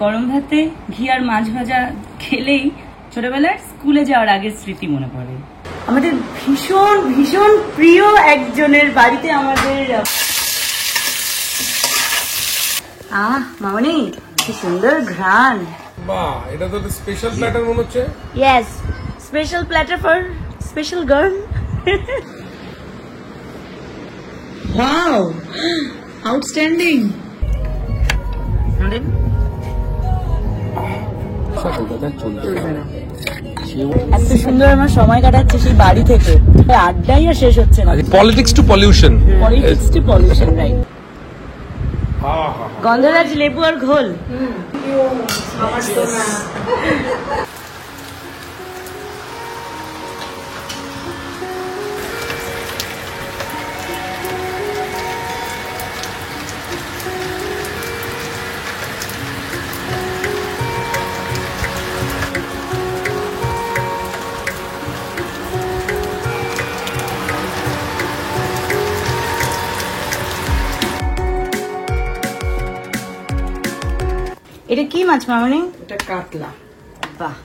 গরম ভাতে ঘি আর মাছ ভাজা খেলেই ছোটবেলার স্কুলে যাওয়ার আগের স্মৃতি মনে পড়ে। আমাদের ভীষণ ভীষণ প্রিয় একজনের বাড়িতে আমাদের মামনি কি সুন্দর ঘ্রাণ। বাহ, এটা তো স্পেশাল প্ল্যাটার মনে হচ্ছে। Yes, special platter for special girl. Wow, outstanding. এত সুন্দর আমার সময় কাটাচ্ছে সেই বাড়ি থেকে, আড্ডাই আর শেষ হচ্ছে না। Politics to pollution, politics to pollution, right. গন্ধরাজ লেবু আর ঘোল। এটা কি মাছ মামনি? এটা কাতলা। বাহ।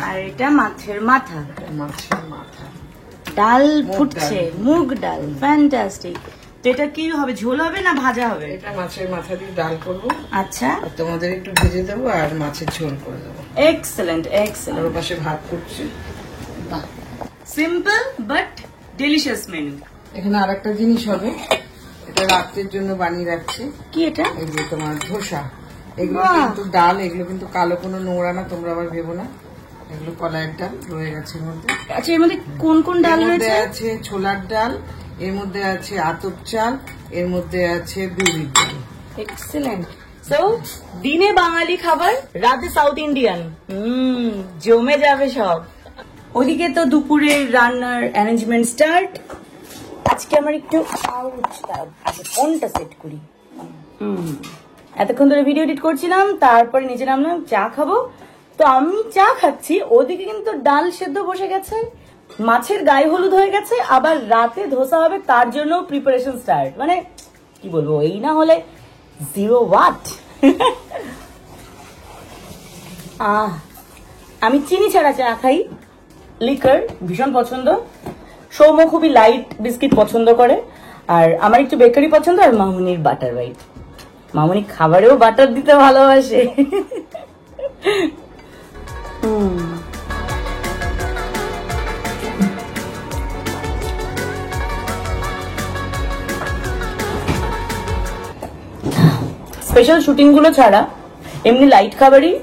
আর এটা মাছের মাথা। মাছের মাথা। ডাল ফুটছে, মুগ ডাল, ফ্যান্টাস্টিক। তো এটা কি হবে, ঝোল হবে না ভাজা হবে? এটা মাছের মাথা দিয়ে ডাল করবো। আচ্ছা, আর তোমাদের একটু ভেজে দেবো আর মাছের ঝোল করে দেবো। Excellent excellent. ওর পাশে ভাত করছি। Simple but delicious menu. এখানে আরেকটা জিনিস হবে, এটা রাত্রের জন্য বানিয়ে রাখছি। কি এটা? এই যে তোমার ধোসা। এগুলো কিন্তু ডাল, এগুলো কিন্তু কালো কোনো নোংরা না, তোমরা আবার ভেবো না। এগুলো কলাইয়ের ডাল রয়ে গেছে এর মধ্যে। আচ্ছা, এর মধ্যে কোন কোন ডাল রয়েছে? আছে ছোলার ডাল, এর মধ্যে আছে আতপ চাল, এর মধ্যে আছে বিউলির ডাল। এক্সেলেন্ট। সো দিনে বাঙালি খাবার, রাতে সাউথ ইন্ডিয়ান। জমে যাবে সব। ওদিকে তো দুপুরের রান্নার অ্যারেঞ্জমেন্ট স্টার্ট। আজকে আমার একটু ফোনটা সেট করি। এতক্ষণ ধরে ভিডিও এডিট করছিলাম, তারপরে নিচে নামলাম চা খাবো। তো আমি চা খাচ্ছি, ওদিকে কিন্তু ডাল সেদ্ধ বসে গেছে, মাছের গায়ে হলুদ হয়ে গেছে, আবার রাতে ধোসা হবে, তার জন্য প্রিপারেশন স্টার্ট। মানে কি বলবো, এই না হলে জিরো ওয়াট। আমি চিনি ছাড়া চা খাই, লিকার ভীষণ পছন্দ। সৌম্য খুবই লাইট বিস্কিট পছন্দ করে, আর আমার একটু বেকারি পছন্দ, আর মামুনির বাটার বাইট। মামুনি খাবারেও বাটার দিতে ভালোবাসে। স্পেশাল শুটিং গুলো ছাড়া এমনি লাইট খাবারই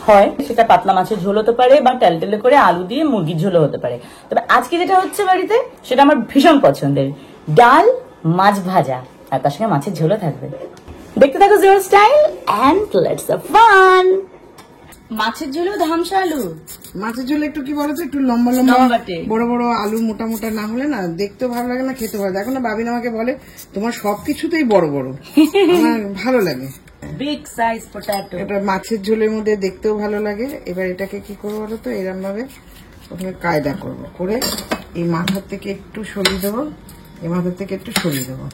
হয়, সেটা পাতলা মাছের ঝোল হতে পারে বা টেলটেলে করে আলু দিয়ে মুরগির ঝোলও হতে পারে। তবে আজকে যেটা হচ্ছে বাড়িতে, সেটা আমার ভীষণ পছন্দের, ডাল মাছ ভাজা, আর তার সঙ্গে মাছের ঝোলও থাকবে। দেখতে থাকো zero style and let's have fun. মাছের ঝোলেও ধামসা আলু। মাছের ঝোল একটু কি বলতো, একটু লম্বা লম্বা বড় বড় আলু, মোটা মোটা না হলে না দেখতেও ভালো লাগে না, খেতে ভালো লাগে না। বাবিন আমাকে বলে তোমার সবকিছুতেই বড় বড়, আমার ভালো লাগে। Big size potato. এটা মাছের ঝোলের মধ্যে দেখতেও ভালো লাগে। এবার এটাকে কি করবো বলো তো, এরকম ভাবে প্রথমে কায়দা করবো, করে এই মাথার থেকে একটু সরিয়ে দেবো, এই মাথার থেকে একটু সরিয়ে দেবো।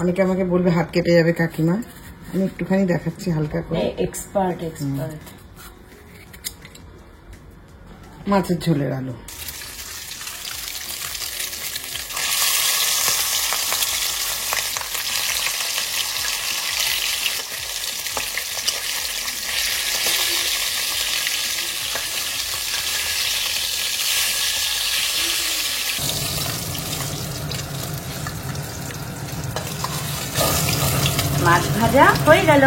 অনেকে আমাকে বলবে হাত কেটে যাবে কাকিমা, আমি একটুখানি দেখাচ্ছি হালকা করে। Expert expert. মাছের ঝোলের আলু। মাছ ভাজা হয়ে গেল।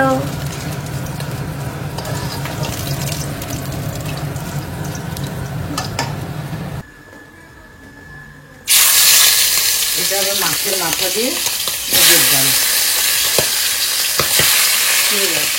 এটা আবার মাছের মাথা দিয়ে মুগের ডাল হয়ে গেছে।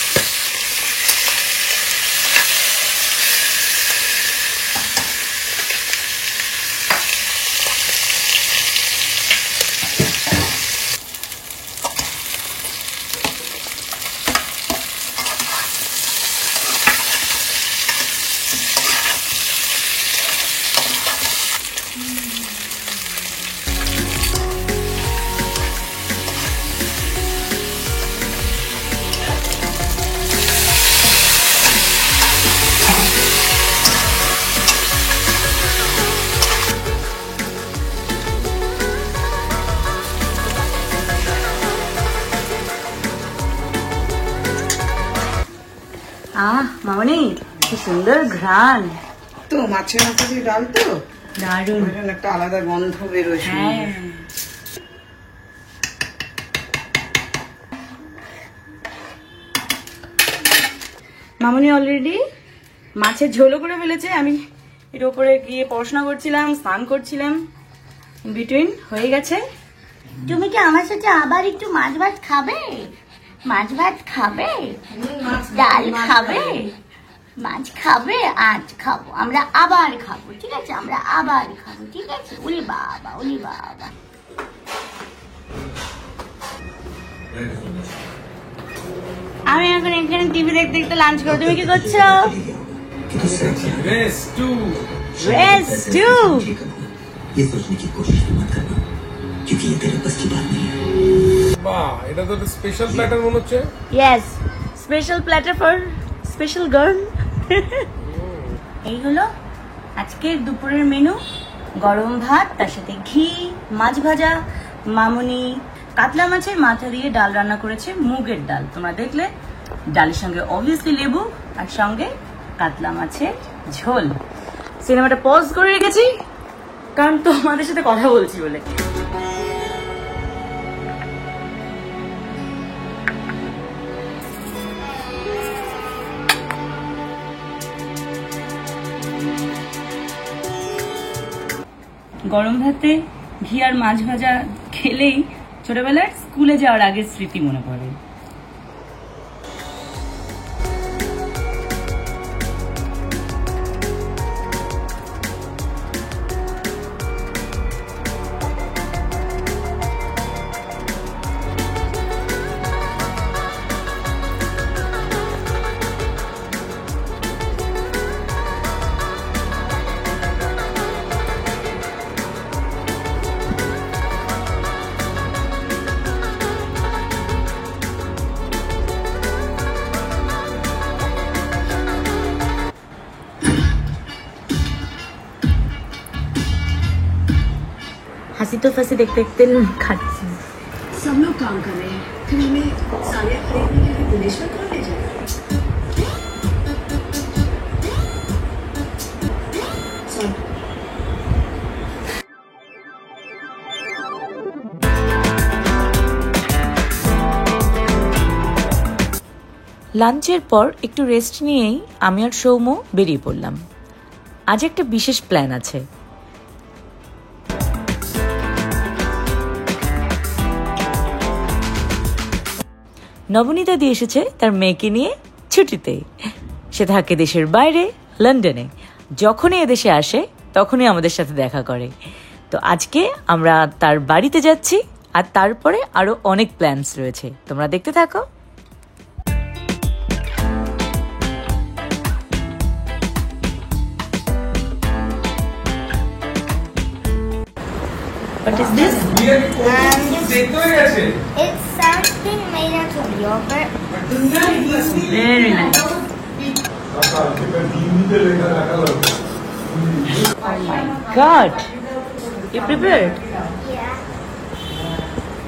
মামনি কি সুন্দর ঘ্রাণ। তো মাছের মাথা দিয়ে ডাল তো দারুণ। ওই জন্য একটা আলাদা গন্ধ বেরোয়। হ্যাঁ মামনি অলরেডি মাছের ঝোলও করে ফেলেছে। আমি এর উপরে গিয়ে পড়াশোনা করছিলাম, স্নান করছিলাম, বিটুইন হয়ে গেছে। তুমি কি আমার সাথে আবার একটু মাছ ভাত খাবে? মাছ ভাত খাবে? ডাল খাবে? মাছ খাবে? আজ খাবো, আমরা আবার খাবো, ঠিক আছে? আমরা আবার খাবো, ঠিক আছে? ওলি বাবা, ওলি বাবা। আমি এখন এখানে টিভি দেখতে দেখতে লাঞ্চ করো। তুমি কি করছো? Race to race to. ये सोचने की कोशिश भी मत करना क्योंकि ये तेरे बस की बात नहीं है। বাহ, এটা তো স্পেশাল প্ল্যাটার মনে হচ্ছে। Yes, special platter for special girl. এই হলো আজকের দুপুরের মেনু। গরম ভাত, তার সাথে ঘি, মাছ ভাজা। মামুনি কাতলা মাছের মাথা দিয়ে ডাল রান্না করেছে, মুগের ডাল। তোমরা দেখলে ডালের সঙ্গে অবভিয়াসলি লেবু, আর সঙ্গে কাতলা মাছের ঝোল। সিনেমাটা পজ করে রেখেছি কারণ তোমাদের সাথে কথা বলছি বলে। গরম ভাতে ঘি আর মাছ ভাজা খেলেই ছোটবেলার স্কুলে যাওয়ার আগের স্মৃতি মনে পড়ে। হাসি তো ফাঁসি দেখতে দেখতে খাচ্ছি। सब लोग काम कर रहे हैं, फिर हमें साड़ियाँ खरीदने के लिए भुवनेश्वर कौन ले जाएगा? Sorry. লাঞ্চের পর একটু রেস্ট নিয়েই আমি আর সৌম্য বেরিয়ে পড়লাম। আজ একটা বিশেষ প্ল্যান আছে। নবনীতা দি এসেছে তার মেয়েকে নিয়ে ছুটিতে। সে থাকে দেশের বাইরে, লন্ডনে। যখনই এদেশে আসে তখনই আমাদের সাথে দেখা করে। তো আজকে আমরা তার বাড়িতে যাচ্ছি, আর তারপরে আরো অনেক প্ল্যানস রয়েছে, তোমরা দেখতে থাকো। What is this? It's something made out of yogurt. Very nice. Oh my God! You prepared? Yeah.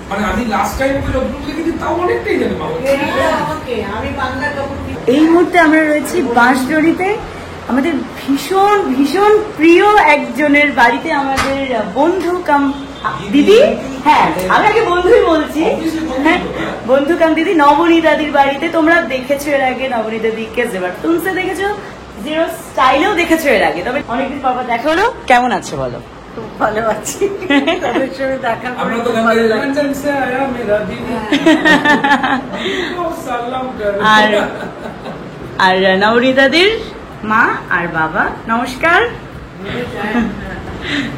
মানে আমি লাস্ট টাইম ওকে যতটুকু দেখেছি তাও অনেকটাই জানি বাবা। এই মুহূর্তে আমরা রয়েছি বাঁশজড়িতে, আমাদের ভীষণ ভীষণ প্রিয় একজনের বাড়িতে। আমাদের বন্ধু কাম দিদি, হ্যাঁ আমি আগে বন্ধুই বলছি, হ্যাঁ বন্ধু কাম দিদি নবনীতা দির বাড়িতে। তোমরা দেখেছো এর আগে নবনীতা দিকে জেবার তুমসে দেখেছো, জিরো স্টাইলেও দেখেছো এর আগে। তবে অনেকদিন পর দেখা হলো, কেমন আছো বলো? খুব ভালো আছি, তাদের সঙ্গে দেখা করে আমরা তো খুব ভালো লাগছে। লন্ডন সে আয়া মেরা দিল সালাম কর। আর নবনীতাদির মা আর বাবা নমস্কার।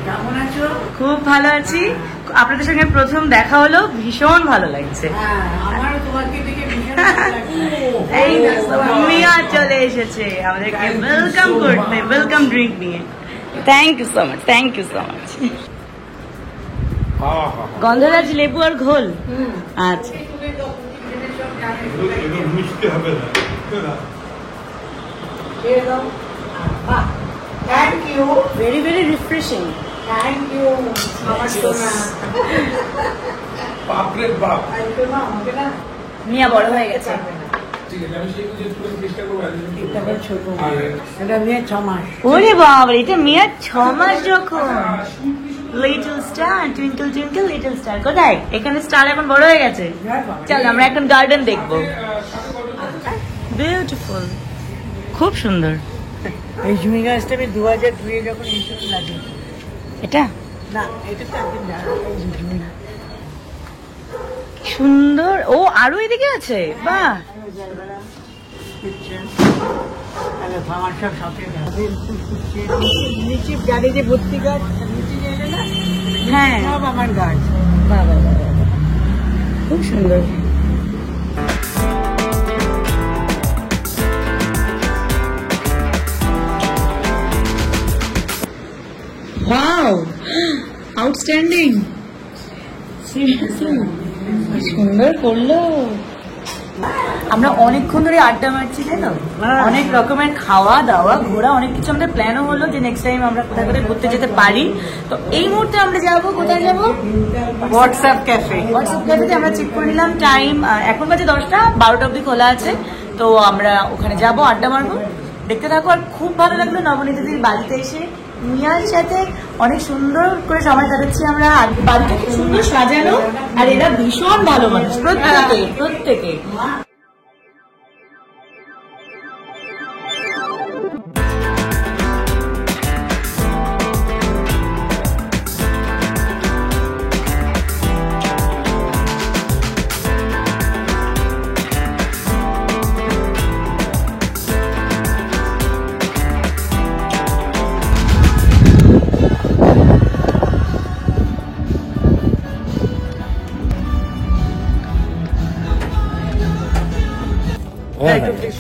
কেমন আছো? খুব ভালো আছি, আপনাদের সঙ্গে প্রথম দেখা হলো, ভীষণ ভালো লাগছে। হ্যাঁ, আমারও তোমাকে দেখে ভীষণ ভালো লাগছে। এই মিয়া চলে এসেছে আমাদেরকে ওয়েলকাম করতে, ওয়েলকাম ড্রিঙ্ক নিয়ে। Thank you so much, thank you so much. গন্ধরাজ লেবু আর ঘোল। আচ্ছা thank you, very very refreshing. Thank you আমার সোনা। বাপরে বাপ। আর একটু না আমাকে না মিয়া বড় হয়ে গেছে। ঠিক আছে, আমি সেই চেঞ্জ করে চেষ্টা করবো। এটা ছোট এটা নিয়ে 6 মাস। ওরে বাবা, এটা মেয়ের 6 মাস যখন। Little star, twinkle twinkle little star. কোথায়? এখানে স্টার এখন বড় হয়ে গেছে। চল আমরা এখন গার্ডেন দেখবো। বিউটিফুল, খুব সুন্দর। এই জুঁই গাছটা আমি 2002 যখন ইনস্যুরেন্স লাগে। এটা না, এটা তো একদিন জানা, এই যে জুঁই। সুন্দর। ও আরো এদিকে আছে, বাহ। আমার সব শখের গাছ। নিচে জানি যে ভর্তি গাছ, নিচে গেলে না হ্যাঁ, সব আমার গাছ। বাবা বাবা, খুব সুন্দর। Wow, outstanding. সিরিয়াসলি সুন্দর করলো। আমরা অনেকক্ষণ ধরে আড্ডা মারছি, তাই তো? অনেক রকমের খাওয়া দাওয়া, ঘোরা, অনেক কিছু আমাদের প্ল্যানও হলো যে নেক্সট টাইম আমরা কোথায় কোথায় ঘুরতে যেতে পারি। তো এই মুহূর্তে আমরা যাবো কোথায় যাবো? WhatsApp cafe. হোয়াটসঅ্যাপ ক্যাফেতে আমরা চেক করে নিলাম টাইম। এখন বাজে 10টা, 12টা অব্দি খোলা আছে। তো আমরা ওখানে যাবো, আড্ডা মারবো। দেখতে থাকো। আর খুব ভালো লাগলো নবনীতাদির বাড়িতে এসে মিয়ার সাথে অনেক সুন্দর করে সময় কাটাচ্ছি আমরা। আর বাড়িটা খুব সুন্দর সাজানো, আর এরা ভীষণ ভালো মানুষ প্রত্যেকে।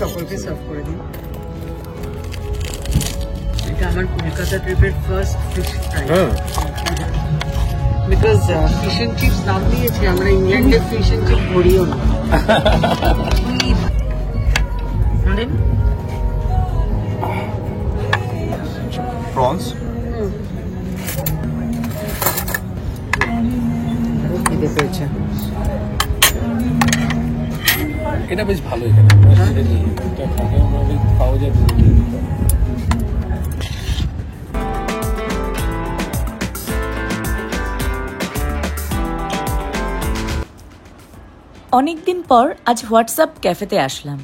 সকলকে সার্ভ করে দিন। এটা আমার কলকাতা ট্রিপের first fish fry. Because fish and chips নাম দিয়েছে, আমরা ইংল্যান্ডে ফিশ এন্ড চিপ করিও না। প্রনস খিদে পেয়েছে। এটা বেশ ভালো। এখানে পাওয়া যায়। অনেকদিন পর আজ হোয়াটসঅ্যাপ ক্যাফেতে আসলাম।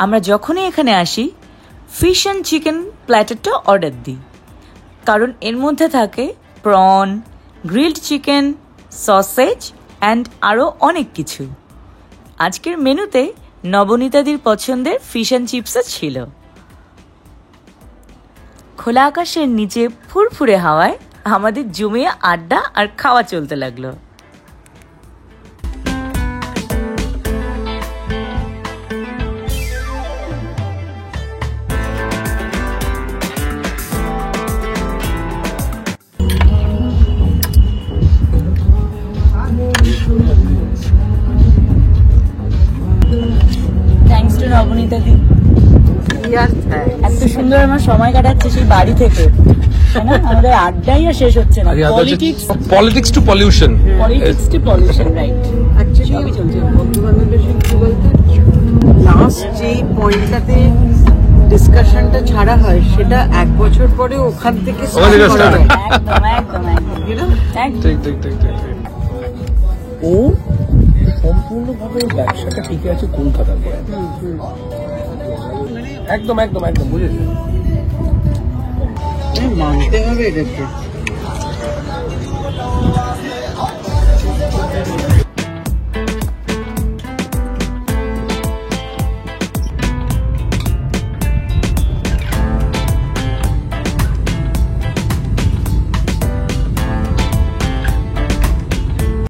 আমরা যখনই এখানে আসি ফিশ অ্যান্ড চিকেন প্ল্যাটারটা অর্ডার দিই, কারণ এর মধ্যে থাকে prawn, grilled chicken, sausage and আরও অনেক কিছু। আজকের মেনুতে নবনীতাদির পছন্দের ফিশ অ্যান্ড চিপসও ছিল। খোলা আকাশের নিচে ফুরফুরে হাওয়ায় আমাদের জমিয়ে আড্ডা আর খাওয়া চলতে লাগলো। থ্যাঙ্কস টু নবনীতাদি। এত সুন্দর আমার সময় কাটাচ্ছে সেই বাড়ি থেকে, আমাদের আড্ডাই আর শেষ হচ্ছে না। Politics to pollution, right. Actually বন্ধু বান্ধবের সঙ্গে কি বলতে, লাস্ট যেই পয়েন্টটাতে ডিসকাশনটা ছাড়া হয় সেটা 1 বছর পরে ওখান থেকে ও সম্পূর্ণভাবে ব্যবসাটা টিকে আছে কলকাতাতে। একদম একদম একদম বুঝেছি। মানতে হবে এটাকে।